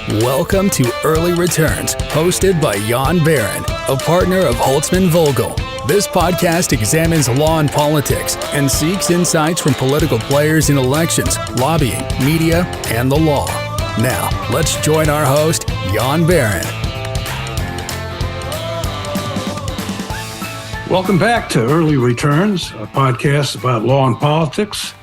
Welcome to Early Returns, hosted by Jan Barron, a partner of Holtzman Vogel. This podcast examines law and politics and seeks insights from political players in elections, lobbying, media, and the law. Now, let's join our host, Jan Barron. Welcome back to Early Returns, a podcast about law and politics.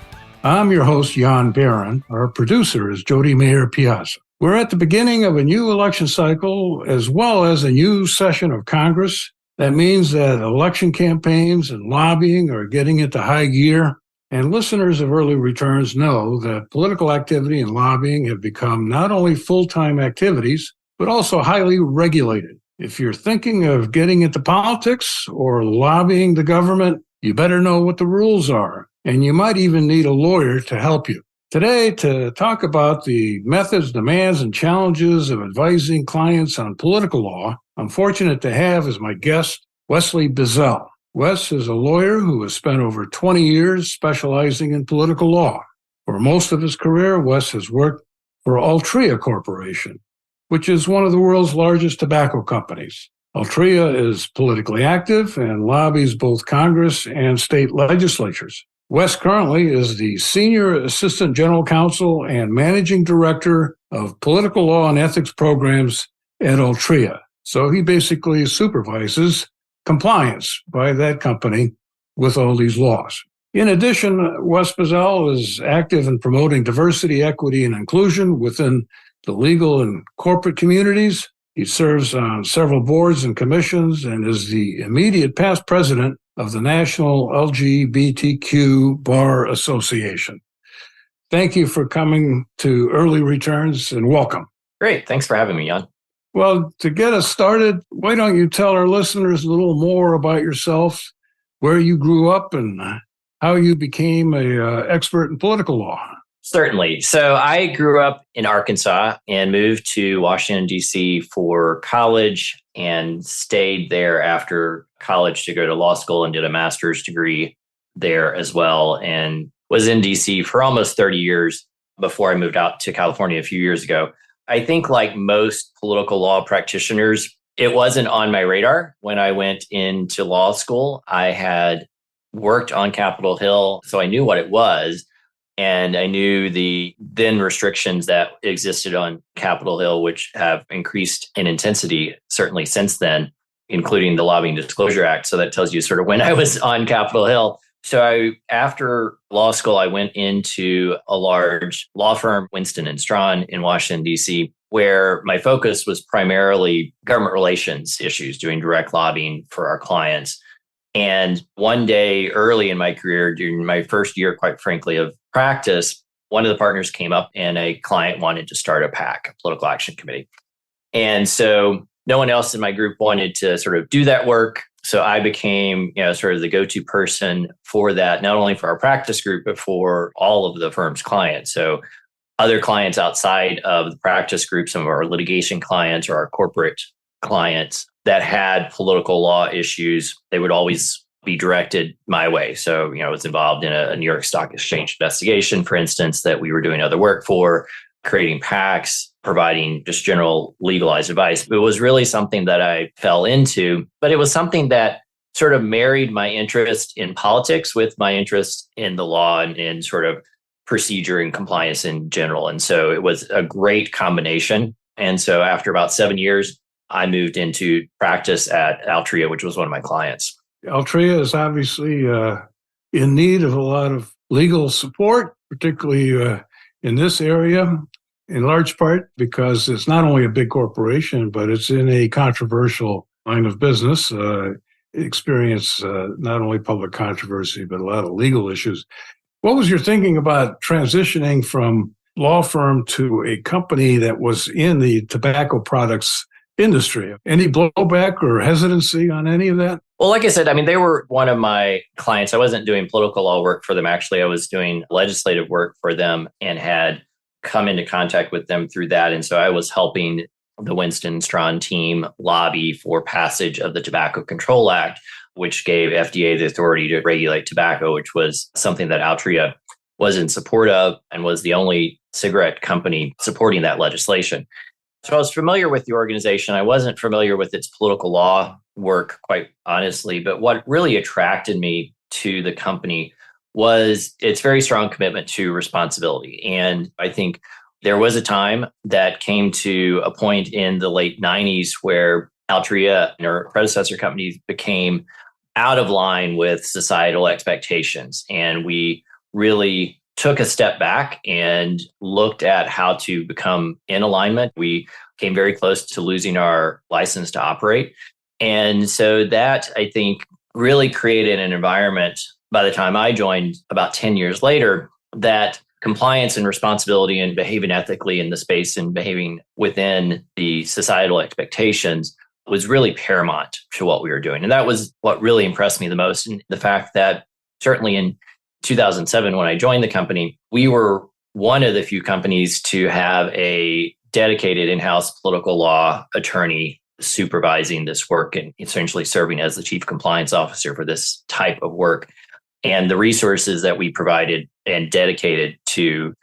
I'm your host, Jan Barron. Our producer is Jody Mayer Piazza. We're at the beginning of a new election cycle, as well as a new session of Congress. That means that election campaigns and lobbying are getting into high gear. And listeners of Early Returns know that political activity and lobbying have become not only full-time activities, but also highly regulated. If you're thinking of getting into politics or lobbying the government, you better know what the rules are. And you might even need a lawyer to help you. Today, to talk about the methods, demands, and challenges of advising clients on political law, I'm fortunate to have as my guest, Wesley Bizzell. Wes is a lawyer who has spent over 20 years specializing in political law. For most of his career, Wes has worked for Altria Corporation, which is one of the world's largest tobacco companies. Altria is politically active and lobbies both Congress and state legislatures. Wes currently is the Senior Assistant General Counsel and Managing Director of Political Law and Ethics Programs at Altria. So he basically supervises compliance by that company with all these laws. In addition, Wes Bizzell is active in promoting diversity, equity, and inclusion within the legal and corporate communities. He serves on several boards and commissions and is the immediate past president of the National LGBTQ Bar Association. Thank you for coming to Early Returns and welcome. Great. Thanks for having me, Jan. Well, to get us started, why don't you tell our listeners a little more about yourself, where you grew up, and how you became an expert in political law? Certainly. So I grew up in Arkansas and moved to Washington, D.C. for college and stayed there after college to go to law school and did a master's degree there as well, and was in D.C. for almost 30 years before I moved out to California a few years ago. I think like most political law practitioners, it wasn't on my radar when I went into law school. I had worked on Capitol Hill, so I knew what it was. And I knew the then restrictions that existed on Capitol Hill, which have increased in intensity, certainly since then, including the Lobbying Disclosure Act. So that tells you sort of when I was on Capitol Hill. So after law school, I went into a large law firm, Winston & Strawn in Washington, D.C., where my focus was primarily government relations issues, doing direct lobbying for our clients. And one day early in my career, during my first year, quite frankly, of practice, one of the partners came up and a client wanted to start a PAC, a political action committee. And so no one else in my group wanted to sort of do that work. So I became, sort of the go-to person for that, not only for our practice group, but for all of the firm's clients. So other clients outside of the practice group, some of our litigation clients or our corporate clients that had political law issues, they would always be directed my way. So, I was involved in a New York Stock Exchange investigation, for instance, that we were doing other work for, creating PACs, providing just general legalized advice. It was really something that I fell into, but it was something that sort of married my interest in politics with my interest in the law and in sort of procedure and compliance in general. And so it was a great combination. And so after about 7 years, I moved into practice at Altria, which was one of my clients. Altria is obviously in need of a lot of legal support, particularly in this area, in large part because it's not only a big corporation, but it's in a controversial line of business, experience not only public controversy, but a lot of legal issues. What was your thinking about transitioning from law firm to a company that was in the tobacco products industry? Any blowback or hesitancy on any of that? Well, like I said, they were one of my clients. I wasn't doing political law work for them. Actually, I was doing legislative work for them and had come into contact with them through that. And so I was helping the Winston & Strawn team lobby for passage of the Tobacco Control Act, which gave FDA the authority to regulate tobacco, which was something that Altria was in support of and was the only cigarette company supporting that legislation. So I was familiar with the organization. I wasn't familiar with its political law work, quite honestly. But what really attracted me to the company was its very strong commitment to responsibility. And I think there was a time that came to a point in the late 90s where Altria and her predecessor companies became out of line with societal expectations. And we really took a step back and looked at how to become in alignment. We came very close to losing our license to operate. And so that, I think, really created an environment by the time I joined about 10 years later that compliance and responsibility and behaving ethically in the space and behaving within the societal expectations was really paramount to what we were doing. And that was what really impressed me the most. And the fact that certainly in 2007, when I joined the company, we were one of the few companies to have a dedicated in-house political law attorney supervising this work and essentially serving as the chief compliance officer for this type of work. And the resources that we provided and dedicated to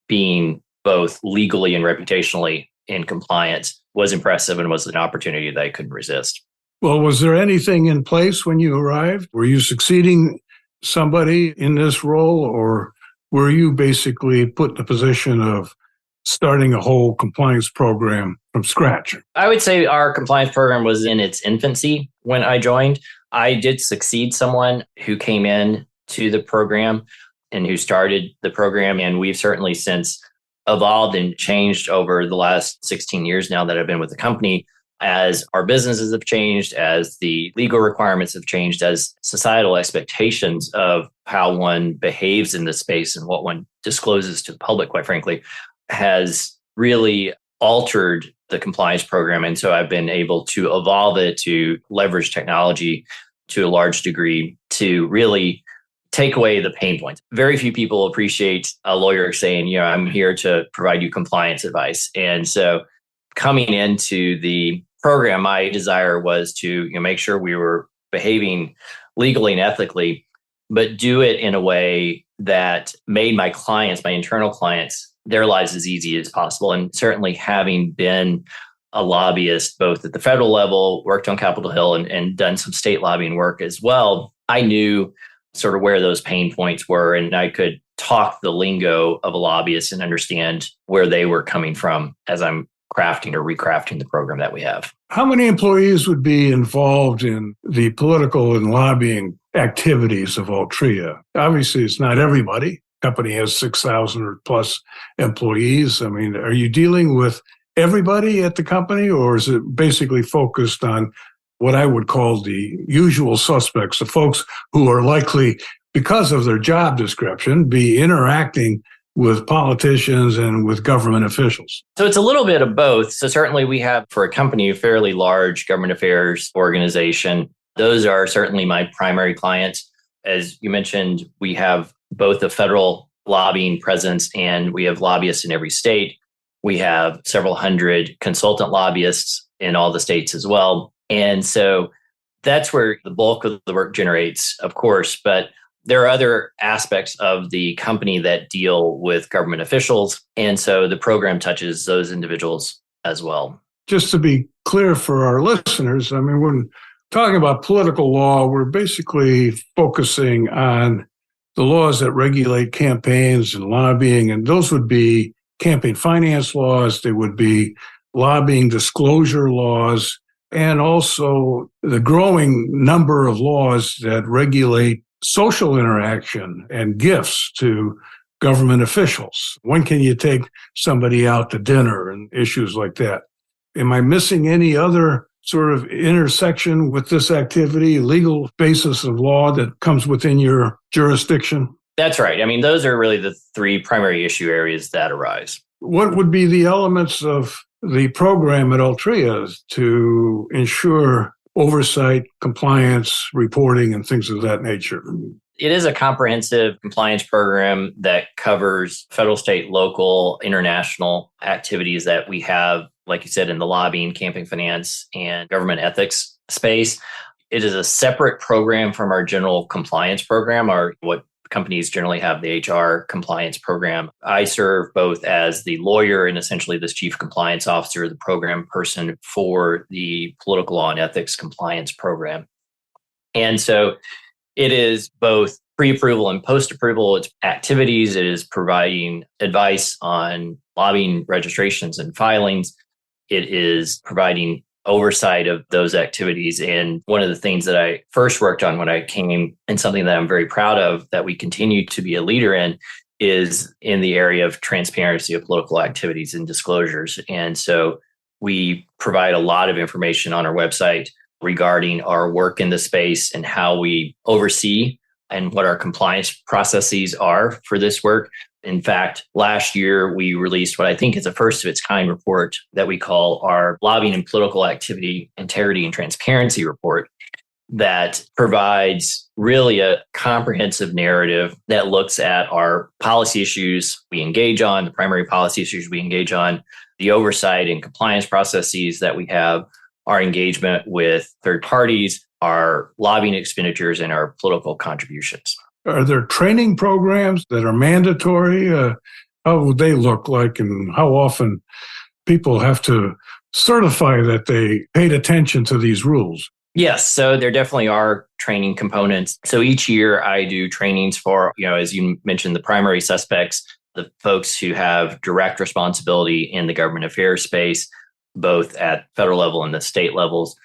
being both legally and reputationally in compliance was impressive and was an opportunity that I couldn't resist. Well, was there anything in place when you arrived? Were you succeeding somebody in this role, or were you basically put in the position of starting a whole compliance program from scratch? I would say our compliance program was in its infancy when I joined. I did succeed someone who came in to the program and who started the program. And we've certainly since evolved and changed over the last 16 years now that I've been with the company, as our businesses have changed, as the legal requirements have changed, as societal expectations of how one behaves in this space and what one discloses to the public, quite frankly, has really altered the compliance program. And so I've been able to evolve it, to leverage technology to a large degree to really take away the pain points. Very few people appreciate a lawyer saying, I'm here to provide you compliance advice. And so coming into the program, my desire was to make sure we were behaving legally and ethically, but do it in a way that made my clients, my internal clients, their lives as easy as possible. And certainly having been a lobbyist, both at the federal level, worked on Capitol Hill and done some state lobbying work as well, I knew sort of where those pain points were. And I could talk the lingo of a lobbyist and understand where they were coming from as I'm crafting or recrafting the program that we have. How many employees would be involved in the political and lobbying activities of Altria? Obviously, it's not everybody. The company has 6,000 or plus employees. I mean, are you dealing with everybody at the company, or is it basically focused on what I would call the usual suspects, the folks who are likely, because of their job description, be interacting with politicians and with government officials? So it's a little bit of both. So certainly we have, for a company, a fairly large government affairs organization. Those are certainly my primary clients. As you mentioned, we have both a federal lobbying presence and we have lobbyists in every state. We have several hundred consultant lobbyists in all the states as well. And so that's where the bulk of the work generates, of course, but there are other aspects of the company that deal with government officials. And so the program touches those individuals as well. Just to be clear for our listeners, I mean, when talking about political law, we're basically focusing on the laws that regulate campaigns and lobbying, and those would be campaign finance laws, they would be lobbying disclosure laws, and also the growing number of laws that regulate social interaction and gifts to government officials. When can you take somebody out to dinner and issues like that? Am I missing any other sort of intersection with this activity, legal basis of law that comes within your jurisdiction? That's right. I mean, those are really the three primary issue areas that arise. What would be the elements of the program at Altria to ensure oversight, compliance, reporting, and things of that nature? It is a comprehensive compliance program that covers federal, state, local, international activities that we have, like you said, in the lobbying, campaign finance, and government ethics space. It is a separate program from our general compliance program, or what companies generally have the HR compliance program. I serve both as the lawyer and essentially this chief compliance officer, the program person for the political law and ethics compliance program. And so it is both pre-approval and post-approval. It's activities. It is providing advice on lobbying registrations and filings. It is providing oversight of those activities. And one of the things that I first worked on when I came, and something that I'm very proud of that we continue to be a leader in, is in the area of transparency of political activities and disclosures. And so we provide a lot of information on our website regarding our work in the space and how we oversee and what our compliance processes are for this work. In fact, last year, we released what I think is a first of its kind report that we call our Lobbying and Political Activity Integrity and Transparency Report, that provides really a comprehensive narrative that looks at our policy issues we engage on, the primary policy issues we engage on, the oversight and compliance processes that we have, our engagement with third parties, our lobbying expenditures, and our political contributions. Are there training programs that are mandatory? How would they look like, and how often people have to certify that they paid attention to these rules? Yes, so there definitely are training components. So each year I do trainings for, as you mentioned, the primary suspects, the folks who have direct responsibility in the government affairs space, both at federal level and the state levels.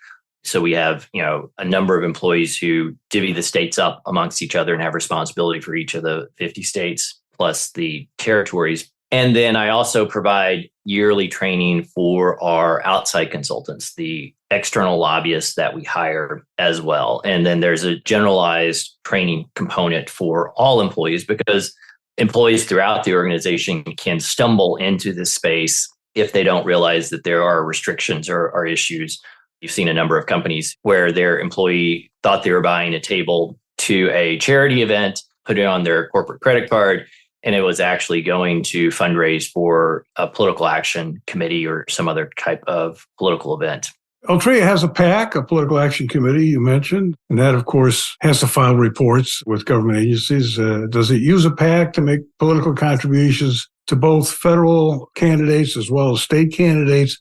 So we have, a number of employees who divvy the states up amongst each other and have responsibility for each of the 50 states plus the territories. And then I also provide yearly training for our outside consultants, the external lobbyists that we hire as well. And then there's a generalized training component for all employees, because employees throughout the organization can stumble into this space if they don't realize that there are restrictions or issues. You've seen a number of companies where their employee thought they were buying a table to a charity event, put it on their corporate credit card, and it was actually going to fundraise for a political action committee or some other type of political event. Altria has a PAC, a political action committee, you mentioned, and that, of course, has to file reports with government agencies. Does it use a PAC to make political contributions to both federal candidates as well as state candidates?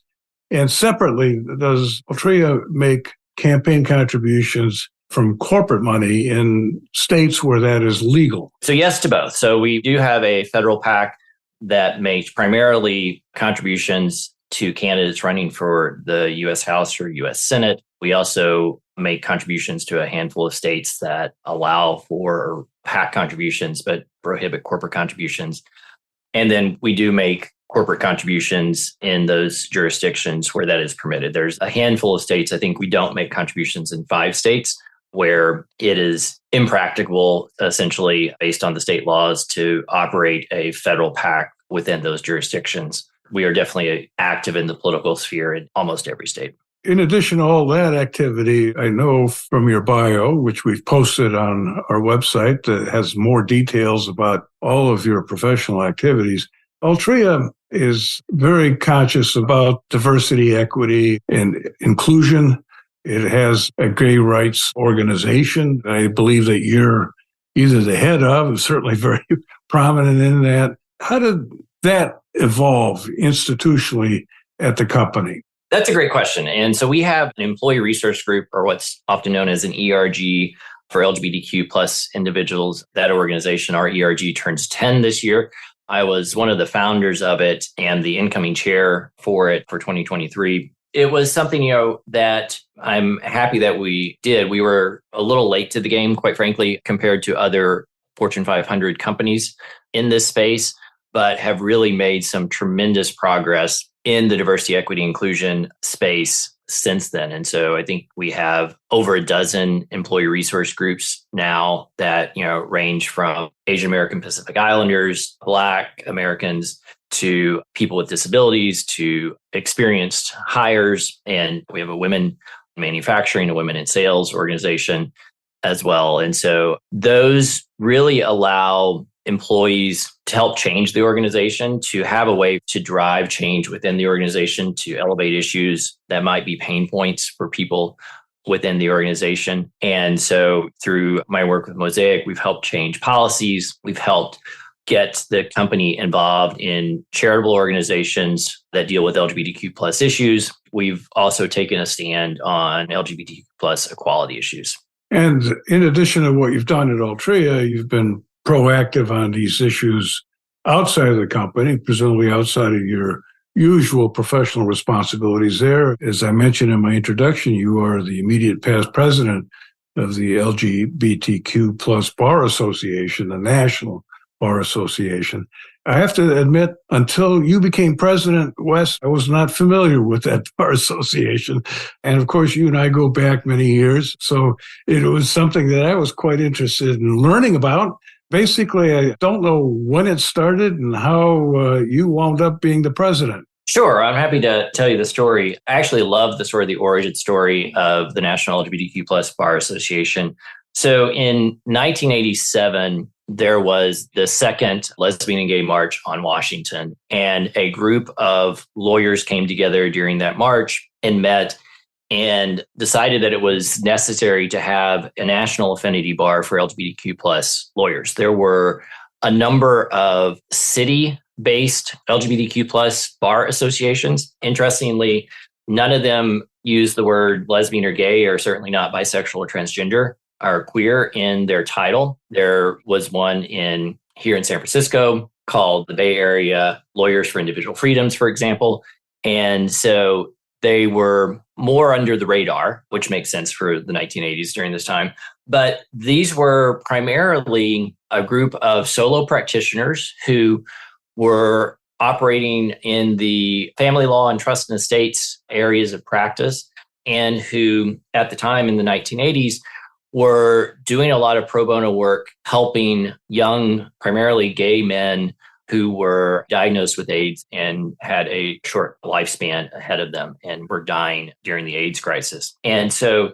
And separately, does Altria make campaign contributions from corporate money in states where that is legal? So yes to both. So we do have a federal PAC that makes primarily contributions to candidates running for the U.S. House or U.S. Senate. We also make contributions to a handful of states that allow for PAC contributions but prohibit corporate contributions. And then we do make corporate contributions in those jurisdictions where that is permitted. There's a handful of states. I think we don't make contributions in 5 states where it is impracticable, essentially, based on the state laws, to operate a federal PAC within those jurisdictions. We are definitely active in the political sphere in almost every state. In addition to all that activity, I know from your bio, which we've posted on our website, that has more details about all of your professional activities, Altria is very conscious about diversity, equity, and inclusion. It has a gay rights organization. I believe that you're either the head of, and certainly very prominent in that. How did that evolve institutionally at the company? That's a great question. And so we have an employee resource group, or what's often known as an ERG, for LGBTQ plus individuals. That organization, our ERG, turns 10 this year. I was one of the founders of it and the incoming chair for it for 2023. It was something, that I'm happy that we did. We were a little late to the game, quite frankly, compared to other Fortune 500 companies in this space, but have really made some tremendous progress in the diversity, equity, inclusion space since then. And so I think we have over a dozen employee resource groups now that, range from Asian American Pacific Islanders, Black Americans, to people with disabilities, to experienced hires. And we have a women in manufacturing, a women in sales organization as well. And so those really allow employees to help change the organization, to have a way to drive change within the organization, to elevate issues that might be pain points for people within the organization. And so through my work with Mosaic, we've helped change policies. We've helped get the company involved in charitable organizations that deal with LGBTQ plus issues. We've also taken a stand on LGBTQ plus equality issues. And in addition to what you've done at Altria, you've been proactive on these issues outside of the company, presumably outside of your usual professional responsibilities there. As I mentioned in my introduction, you are the immediate past president of the LGBTQ plus Bar Association, the National Bar Association. I have to admit, until you became president, Wes, I was not familiar with that bar association. And of course, you and I go back many years. So it was something that I was quite interested in learning about. Basically, I don't know when it started and how you wound up being the president. Sure. I'm happy to tell you the story. I actually love the origin story of the National LGBTQ plus Bar Association. So in 1987, there was the second lesbian and gay march on Washington, and a group of lawyers came together during that march and met and decided that it was necessary to have a national affinity bar for LGBTQ plus lawyers. There were a number of city-based LGBTQ plus bar associations. Interestingly, none of them use the word lesbian or gay, or certainly not bisexual or transgender or queer in their title. There was one here in San Francisco called the Bay Area Lawyers for Individual Freedoms, for example. And so they were more under the radar, which makes sense for the 1980s during this time. But these were primarily a group of solo practitioners who were operating in the family law and trust and estates areas of practice, and who at the time in the 1980s were doing a lot of pro bono work, helping young, primarily gay men who were diagnosed with AIDS and had a short lifespan ahead of them and were dying during the AIDS crisis. And so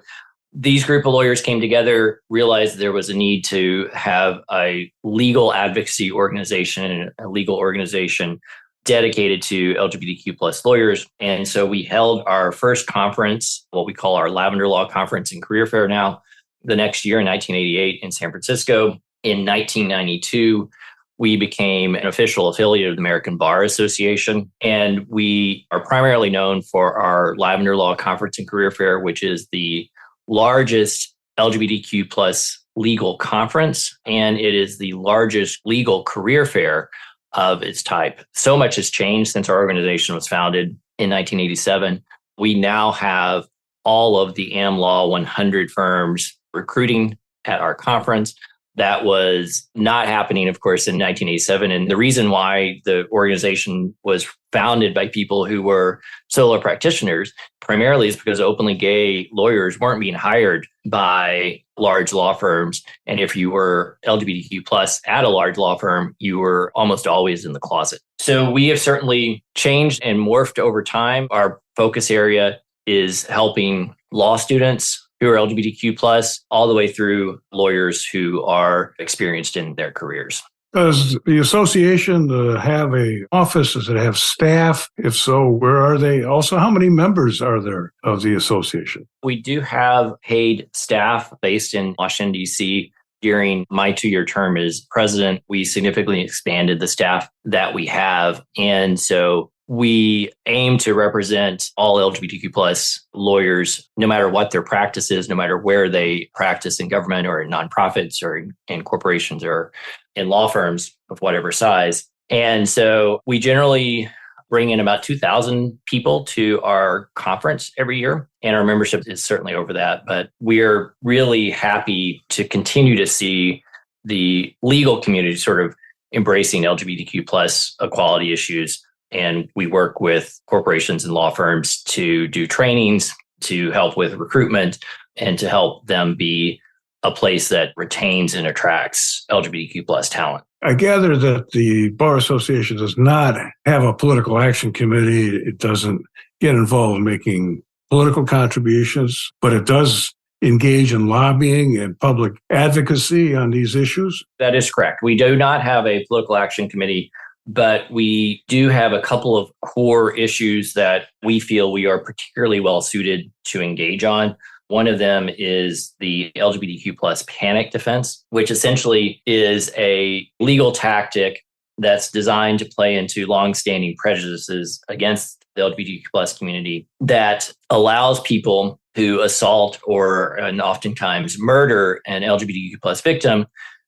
these group of lawyers came together, realized there was a need to have a legal advocacy organization and a legal organization dedicated to LGBTQ plus lawyers. And so we held our first conference, what we call our Lavender Law Conference and Career Fair now, the next year in 1988 in San Francisco. In 1992, we became an official affiliate of the American Bar Association. And we are primarily known for our Lavender Law Conference and Career Fair, which is the largest LGBTQ plus legal conference. And it is the largest legal career fair of its type. So much has changed since our organization was founded in 1987. We now have all of the AmLaw 100 firms recruiting at our conference. That was not happening, of course, in 1987. And the reason why the organization was founded by people who were solo practitioners primarily is because openly gay lawyers weren't being hired by large law firms. And if you were LGBTQ plus at a large law firm, you were almost always in the closet. So we have certainly changed and morphed over time. Our focus area is helping law students who are LGBTQ plus, all the way through lawyers who are experienced in their careers. Does the association have an office? Does it have staff? If so, where are they? Also, how many members are there of the association? We do have paid staff based in Washington, D.C. During my 2-year term as president, we significantly expanded the staff that we have. And so we aim to represent all LGBTQ plus lawyers, no matter what their practice is, no matter where they practice in government or in nonprofits or in corporations or in law firms of whatever size. And so we generally bring in about 2,000 people to our conference every year. And our membership is certainly over that. But we're really happy to continue to see the legal community sort of embracing LGBTQ plus equality issues. And we work with corporations and law firms to do trainings, to help with recruitment, and to help them be a place that retains and attracts LGBTQ plus talent. I gather that the Bar Association does not have a political action committee. It doesn't get involved in making political contributions, but it does engage in lobbying and public advocacy on these issues. That is correct. We do not have a political action committee, but we do have a couple of core issues that we feel we are particularly well suited to engage on. One of them is the LGBTQ plus panic defense, which essentially is a legal tactic that's designed to play into longstanding prejudices against the LGBTQ plus community that allows people who assault and oftentimes murder an LGBTQ plus victim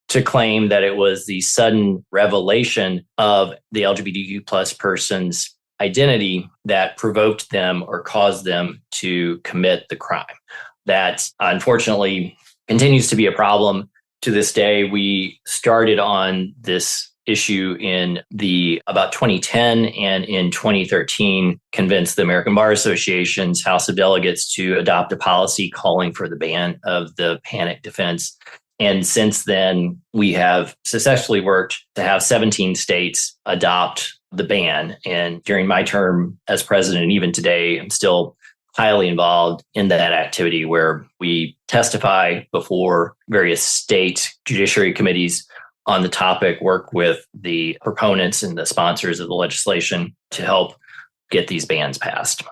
to claim that it was the sudden revelation of the LGBTQ plus person's identity that provoked them or caused them to commit the crime. That unfortunately continues to be a problem to this day. We started on this issue in about 2010, and in 2013 convinced the American Bar Association's House of Delegates to adopt a policy calling for the ban of the panic defense. And since then, we have successfully worked to have 17 states adopt the ban. And during my term as president, and even today, I'm still highly involved in that activity where we testify before various state judiciary committees on the topic, work with the proponents and the sponsors of the legislation to help get these bans passed.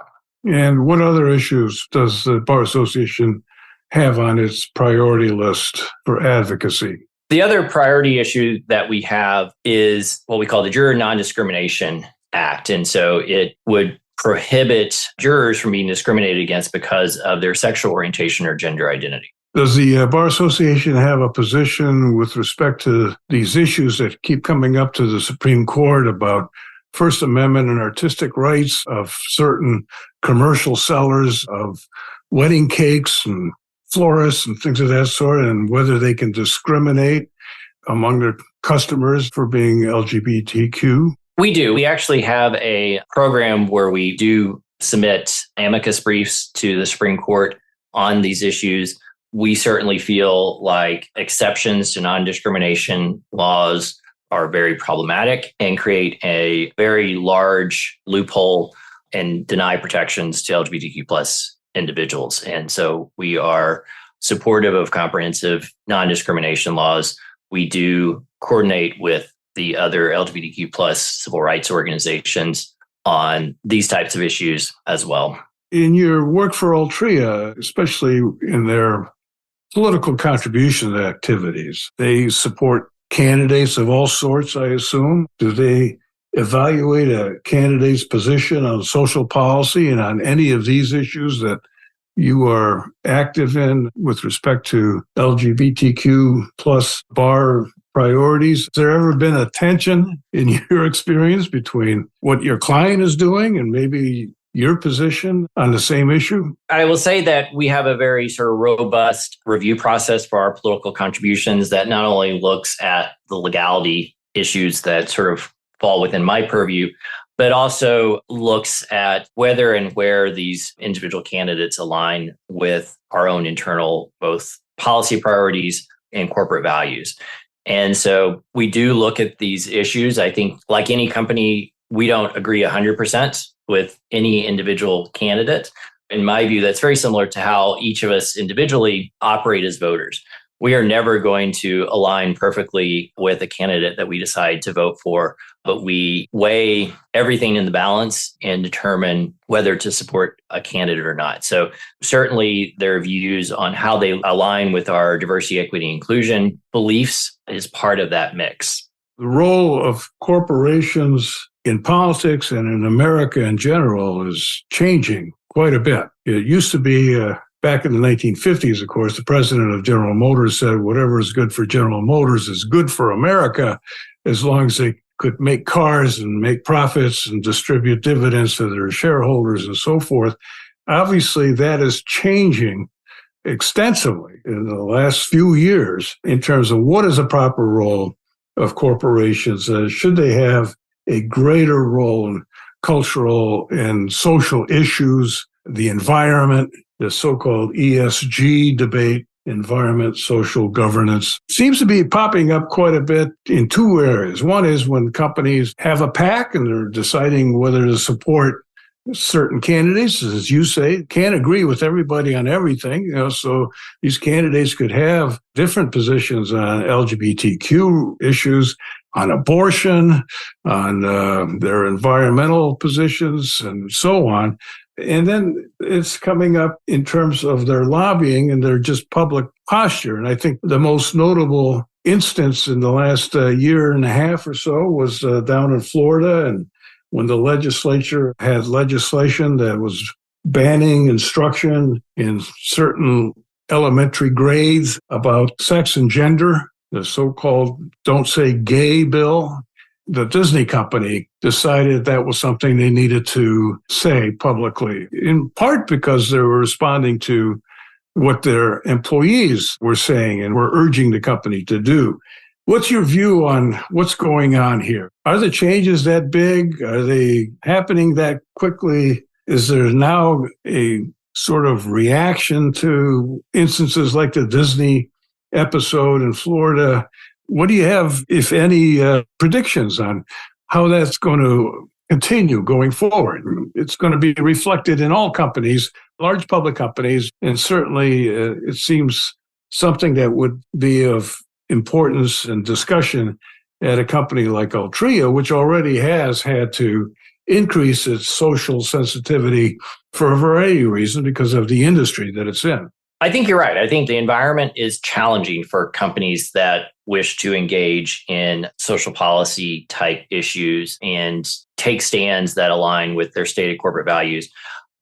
And what other issues does the Bar Association have on its priority list for advocacy? The other priority issue that we have is what we call the Juror Non-Discrimination Act. And so it would prohibit jurors from being discriminated against because of their sexual orientation or gender identity. Does the Bar Association have a position with respect to these issues that keep coming up to the Supreme Court about First Amendment and artistic rights of certain commercial sellers of wedding cakes and florists and things of that sort, and whether they can discriminate among their customers for being LGBTQ? We do. We actually have a program where we do submit amicus briefs to the Supreme Court on these issues. We certainly feel like exceptions to non-discrimination laws are very problematic and create a very large loophole and deny protections to LGBTQ plus individuals. And so we are supportive of comprehensive non-discrimination laws. We do coordinate with the other LGBTQ plus civil rights organizations on these types of issues as well. In your work for Altria, especially in their political contribution activities, they support candidates of all sorts, I assume. Do they evaluate a candidate's position on social policy and on any of these issues that you are active in with respect to LGBTQ plus bar priorities? Has there ever been a tension in your experience between what your client is doing and maybe your position on the same issue? I will say that we have a very sort of robust review process for our political contributions that not only looks at the legality issues that sort of fall within my purview, but also looks at whether and where these individual candidates align with our own internal both policy priorities and corporate values. And so we do look at these issues. I think like any company, we don't agree 100% with any individual candidate. In my view, that's very similar to how each of us individually operate as voters. We are never going to align perfectly with a candidate that we decide to vote for, but we weigh everything in the balance and determine whether to support a candidate or not. So certainly their views on how they align with our diversity, equity, inclusion beliefs is part of that mix. The role of corporations in politics and in America in general is changing quite a bit. It used to be back in the 1950s, of course, the president of General Motors said whatever is good for General Motors is good for America as long as they could make cars and make profits and distribute dividends to their shareholders and so forth. Obviously, that is changing extensively in the last few years in terms of what is a proper role of corporations. Should they have a greater role in cultural and social issues, the environment, the so-called ESG debate, environment, social governance, seems to be popping up quite a bit in two areas. One is when companies have a PAC and they're deciding whether to support certain candidates, as you say, can't agree with everybody on everything. So these candidates could have different positions on LGBTQ issues, on abortion, on their environmental positions, and so on. And then it's coming up in terms of their lobbying and their just public posture. And I think the most notable instance in the last year and a half or so was down in Florida, and when the legislature had legislation that was banning instruction in certain elementary grades about sex and gender, the so-called Don't Say Gay bill. The Disney company decided that was something they needed to say publicly, in part because they were responding to what their employees were saying and were urging the company to do. What's your view on what's going on here? Are the changes that big? Are they happening that quickly? Is there now a sort of reaction to instances like the Disney episode in Florida? What do you have, if any, predictions on how that's going to continue going forward? It's going to be reflected in all companies, large public companies, and certainly it seems something that would be of importance and discussion at a company like Altria, which already has had to increase its social sensitivity for a variety of reasons because of the industry that it's in. I think you're right. I think the environment is challenging for companies that wish to engage in social policy type issues and take stands that align with their stated corporate values.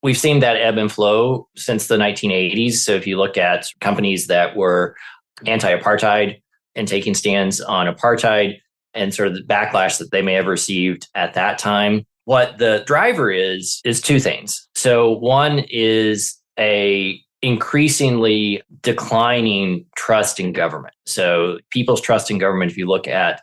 We've seen that ebb and flow since the 1980s. So if you look at companies that were anti-apartheid and taking stands on apartheid and sort of the backlash that they may have received at that time, what the driver is two things. So one is a increasingly declining trust in government. So people's trust in government, if you look at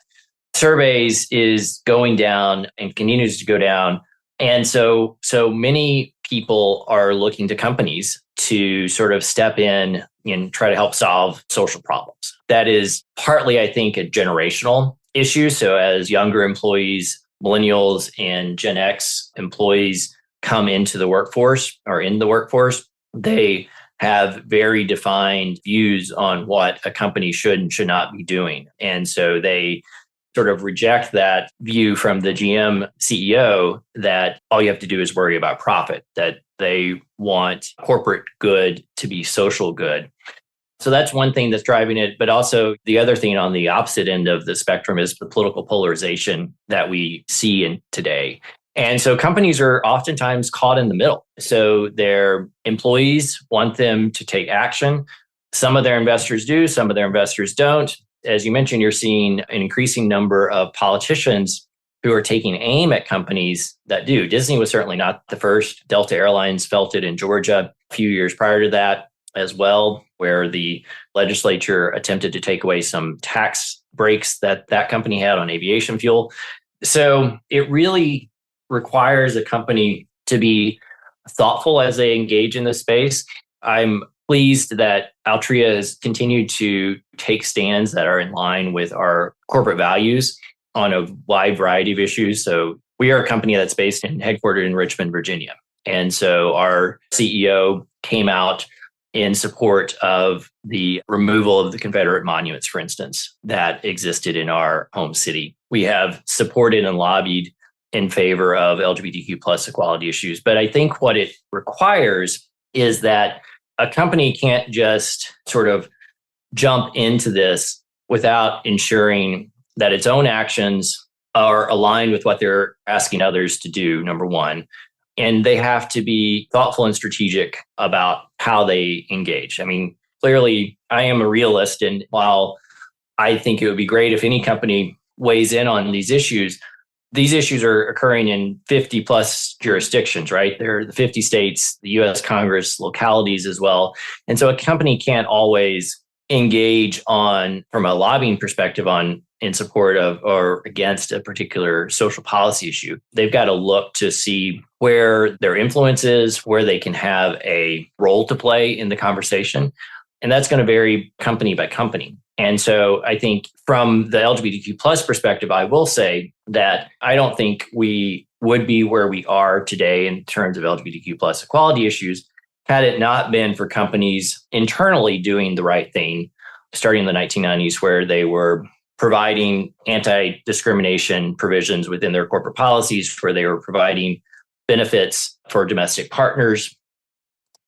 surveys, is going down and continues to go down. And so many people are looking to companies to sort of step in and try to help solve social problems. That is partly, I think, a generational issue. So as younger employees, millennials and Gen X employees come into the workforce or in the workforce, they have very defined views on what a company should and should not be doing. And so they sort of reject that view from the GM CEO that all you have to do is worry about profit, that they want corporate good to be social good. So that's one thing that's driving it. But also the other thing on the opposite end of the spectrum is the political polarization that we see in today. And so companies are oftentimes caught in the middle. So their employees want them to take action. Some of their investors do, some of their investors don't. As you mentioned, you're seeing an increasing number of politicians who are taking aim at companies that do. Disney was certainly not the first. Delta Airlines felt it in Georgia a few years prior to that as well, where the legislature attempted to take away some tax breaks that company had on aviation fuel. So it really requires a company to be thoughtful as they engage in this space. I'm pleased that Altria has continued to take stands that are in line with our corporate values on a wide variety of issues. So we are a company that's based and headquartered in Richmond, Virginia. And so our CEO came out in support of the removal of the Confederate monuments, for instance, that existed in our home city. We have supported and lobbied in favor of LGBTQ plus equality issues. But I think what it requires is that a company can't just sort of jump into this without ensuring that its own actions are aligned with what they're asking others to do, number one. And they have to be thoughtful and strategic about how they engage. I mean, clearly, I am a realist. And while I think it would be great if any company weighs in on these issues are occurring in 50 plus jurisdictions, right? They're the 50 states, the US Congress, localities as well. And so a company can't always engage from a lobbying perspective in support of or against a particular social policy issue. They've got to look to see where their influence is, where they can have a role to play in the conversation. And that's going to vary company by company. And so I think from the LGBTQ plus perspective, I will say that I don't think we would be where we are today in terms of LGBTQ plus equality issues had it not been for companies internally doing the right thing, starting in the 1990s, where they were providing anti-discrimination provisions within their corporate policies, where they were providing benefits for domestic partners.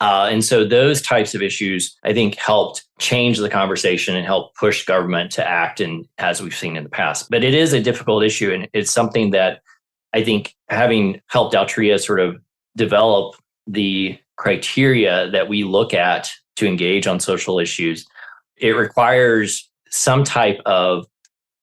And so those types of issues, I think, helped change the conversation and help push government to act, and as we've seen in the past. But it is a difficult issue, and it's something that I think, having helped Altria sort of develop the criteria that we look at to engage on social issues, it requires some type of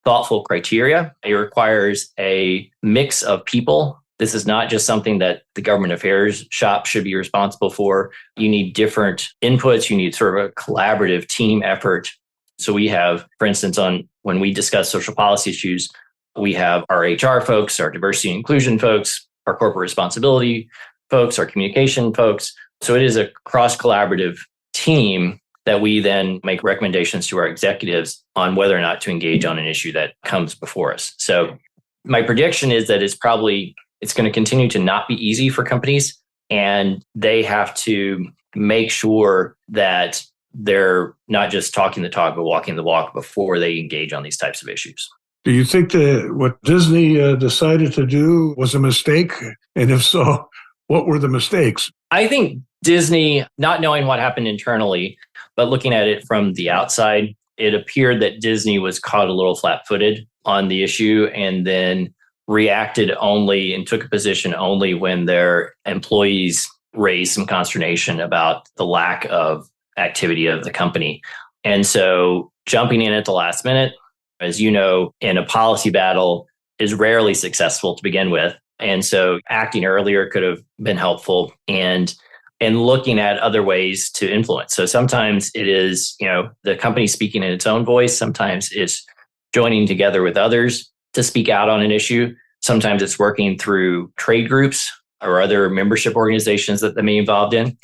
thoughtful criteria. It requires a mix of people. This is not just something that the government affairs shop should be responsible for. You need different inputs. You need sort of a collaborative team effort. So we have, for instance, when we discuss social policy issues, we have our HR folks, our diversity and inclusion folks, our corporate responsibility folks, our communication folks. So it is a cross-collaborative team that we then make recommendations to our executives on whether or not to engage on an issue that comes before us. So my prediction is that it's going to continue to not be easy for companies, and they have to make sure that they're not just talking the talk, but walking the walk before they engage on these types of issues. Do you think that what Disney decided to do was a mistake? And if so, what were the mistakes? I think Disney, not knowing what happened internally, but looking at it from the outside, it appeared that Disney was caught a little flat-footed on the issue, and then reacted only and took a position only when their employees raised some consternation about the lack of activity of the company. And so jumping in at the last minute, as you know, in a policy battle is rarely successful to begin with. And so acting earlier could have been helpful, and looking at other ways to influence. So sometimes it is, the company speaking in its own voice. Sometimes it's joining together with others to speak out on an issue. Sometimes it's working through trade groups or other membership organizations that they may be involved in.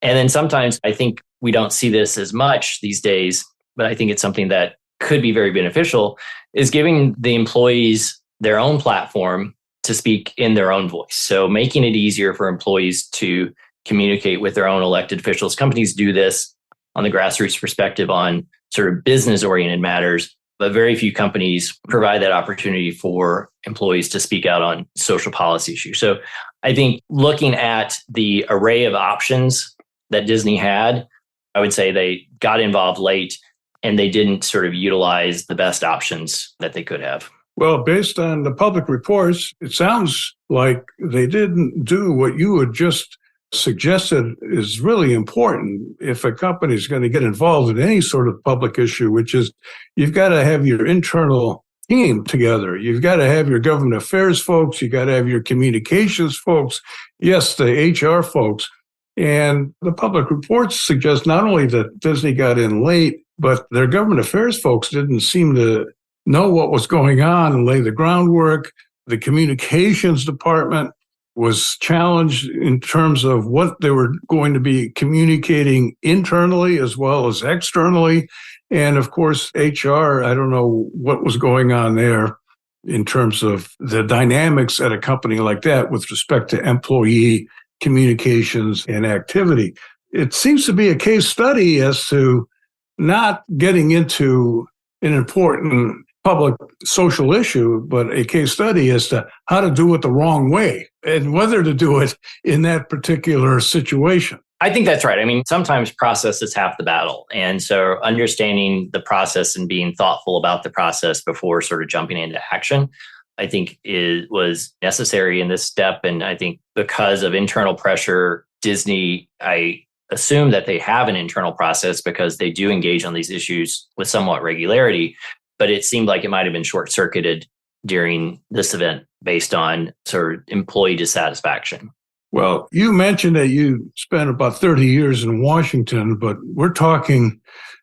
And then sometimes I think we don't see this as much these days, but I think it's something that could be very beneficial, is giving the employees their own platform to speak in their own voice. So making it easier for employees to communicate with their own elected officials. Companies do this on the grassroots perspective on sort of business-oriented matters, but very few companies provide that opportunity for employees to speak out on social policy issues. So I think looking at the array of options that Disney had, I would say they got involved late and they didn't sort of utilize the best options that they could have. Well, based on the public reports, it sounds like they didn't do what you had just suggested is really important if a company is going to get involved in any sort of public issue, which is you've got to have your internal team together. You've got to have your government affairs folks. You got to have your communications folks. Yes, the HR folks. And the public reports suggest not only that Disney got in late, but their government affairs folks didn't seem to know what was going on and lay the groundwork. The communications department was challenged in terms of what they were going to be communicating internally as well as externally. And of course, HR, I don't know what was going on there in terms of the dynamics at a company like that with respect to employee communications and activity. It seems to be a case study as to not getting into an important public social issue, but a case study as to how to do it the wrong way and whether to do it in that particular situation. I think that's right. I mean, sometimes process is half the battle. And so understanding the process and being thoughtful about the process before sort of jumping into action, I think it was necessary in this step. And I think because of internal pressure, Disney, I assume that they have an internal process because they do engage on these issues with somewhat regularity. But it seemed like it might have been short-circuited during this event based on sort of employee dissatisfaction. Well, you mentioned that you spent about 30 years in Washington, but we're talking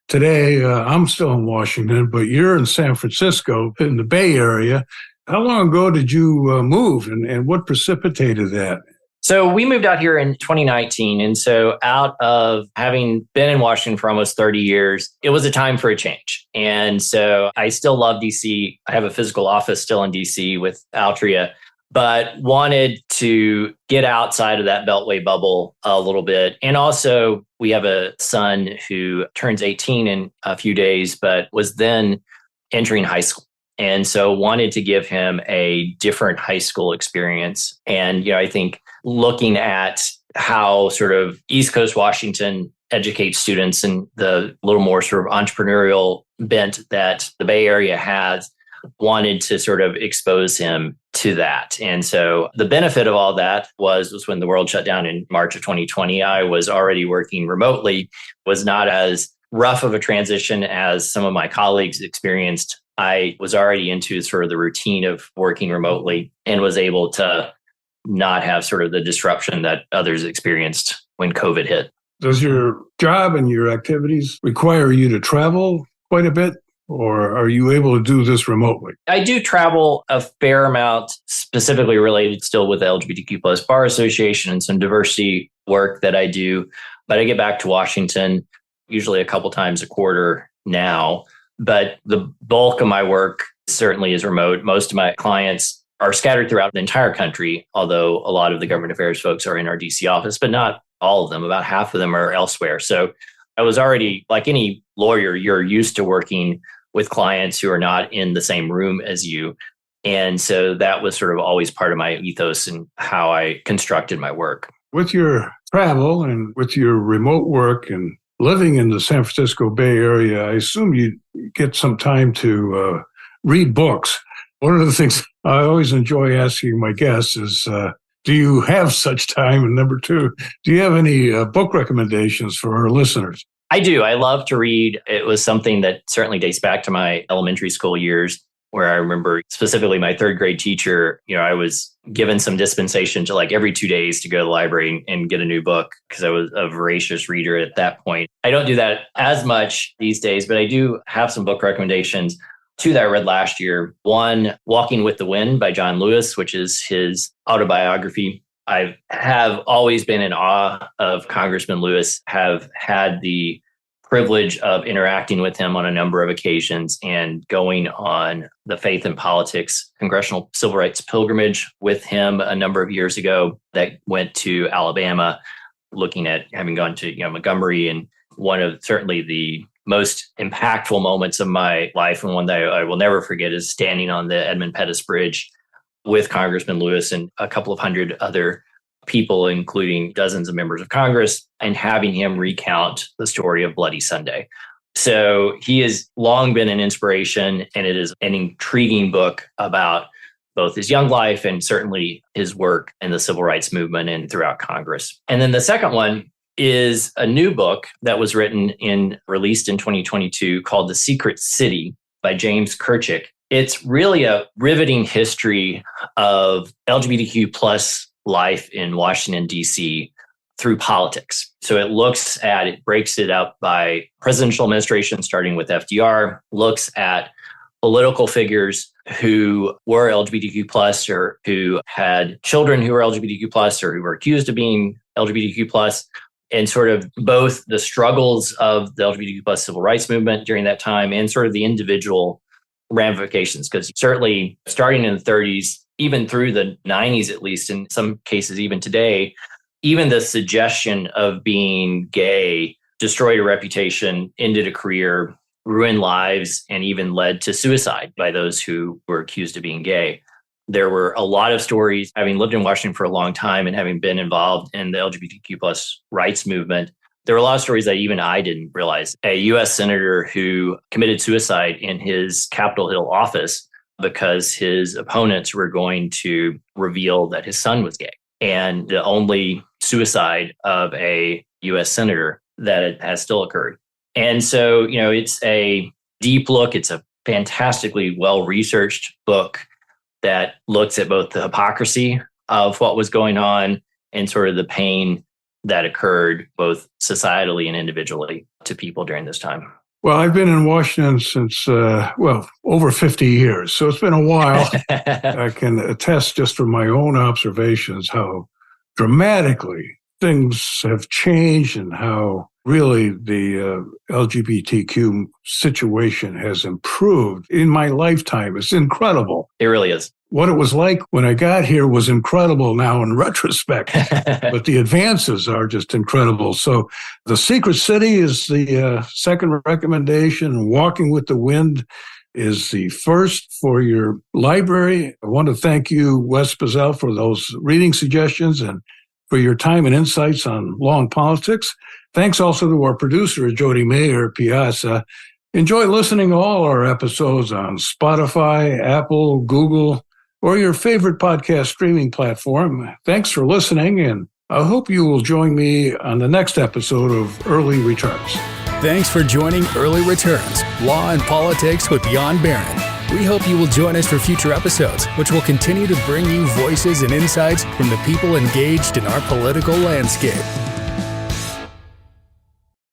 today, I'm still in Washington, but you're in San Francisco in the Bay Area. How long ago did you move and what precipitated that? So we moved out here in 2019. And so out of having been in Washington for almost 30 years, it was a time for a change. And so I still love DC. I have a physical office still in DC with Altria, but wanted to get outside of that Beltway bubble a little bit. And also we have a son who turns 18 in a few days, but was then entering high school. And so wanted to give him a different high school experience. And, I think looking at how sort of East Coast Washington educates students and the little more sort of entrepreneurial bent that the Bay Area has, wanted to sort of expose him to that. And so the benefit of all that was when the world shut down in March of 2020, I was already working remotely, was not as rough of a transition as some of my colleagues experienced. I was already into sort of the routine of working remotely and was able to not have sort of the disruption that others experienced when COVID hit. Does your job and your activities require you to travel quite a bit, or are you able to do this remotely? I do travel a fair amount, specifically related still with the LGBTQ+ Bar Association and some diversity work that I do. But I get back to Washington usually a couple times a quarter now. But the bulk of my work certainly is remote. Most of my clients are scattered throughout the entire country, although a lot of the government affairs folks are in our DC office, but not all of them. About half of them are elsewhere. So I was already, like any lawyer, you're used to working with clients who are not in the same room as you. And so that was sort of always part of my ethos and how I constructed my work. With your travel and with your remote work and living in the San Francisco Bay Area, I assume you get some time to read books. One of the things I always enjoy asking my guests is, do you have such time? And number two, do you have any book recommendations for our listeners? I do. I love to read. It was something that certainly dates back to my elementary school years, where I remember specifically my third grade teacher, I was given some dispensation to like every 2 days to go to the library and get a new book because I was a voracious reader at that point. I don't do that as much these days, but I do have some book recommendations. Two that I read last year. One, Walking with the Wind by John Lewis, which is his autobiography. I have always been in awe of Congressman Lewis, have had the privilege of interacting with him on a number of occasions and going on the Faith and Politics Congressional Civil Rights Pilgrimage with him a number of years ago that went to Alabama, looking at having gone to Montgomery, and one of certainly the most impactful moments of my life, and one that I will never forget, is standing on the Edmund Pettus Bridge with Congressman Lewis and a couple of hundred other people, including dozens of members of Congress, and having him recount the story of Bloody Sunday. So he has long been an inspiration, and it is an intriguing book about both his young life and certainly his work in the civil rights movement and throughout Congress. And then the second one is a new book that was released in 2022 called The Secret City by James Kirchick. It's really a riveting history of LGBTQ plus life in Washington, D.C. through politics. So it breaks it up by presidential administration, starting with FDR, looks at political figures who were LGBTQ plus or who had children who were LGBTQ plus or who were accused of being LGBTQ plus, and sort of both the struggles of the LGBTQ plus civil rights movement during that time and sort of the individual ramifications. Because certainly starting in the 30s, even through the 90s, at least in some cases, even today, even the suggestion of being gay destroyed a reputation, ended a career, ruined lives, and even led to suicide by those who were accused of being gay. There were a lot of stories, having lived in Washington for a long time and having been involved in the LGBTQ plus rights movement. There were a lot of stories that even I didn't realize. A U.S. senator who committed suicide in his Capitol Hill office because his opponents were going to reveal that his son was gay. And the only suicide of a U.S. senator that has still occurred. And so, it's a deep look. It's a fantastically well-researched book that looks at both the hypocrisy of what was going on and sort of the pain that occurred both societally and individually to people during this time. Well, I've been in Washington since, over 50 years. So it's been a while. I can attest just from my own observations how dramatically things have changed and how really the LGBTQ situation has improved in my lifetime. It's incredible. It really is. What it was like when I got here was incredible now in retrospect, but the advances are just incredible. So The Secret City is the second recommendation. Walking with the Wind is the first for your library. I want to thank you, Wes Bizzell, for those reading suggestions and for your time and insights on law and politics. Thanks also to our producer, Jody Mayer Piazza. Enjoy listening to all our episodes on Spotify, Apple, Google, or your favorite podcast streaming platform. Thanks for listening, and I hope you will join me on the next episode of Early Returns. Thanks for joining Early Returns, Law and Politics with Jan Barron. We hope you will join us for future episodes, which will continue to bring you voices and insights from the people engaged in our political landscape.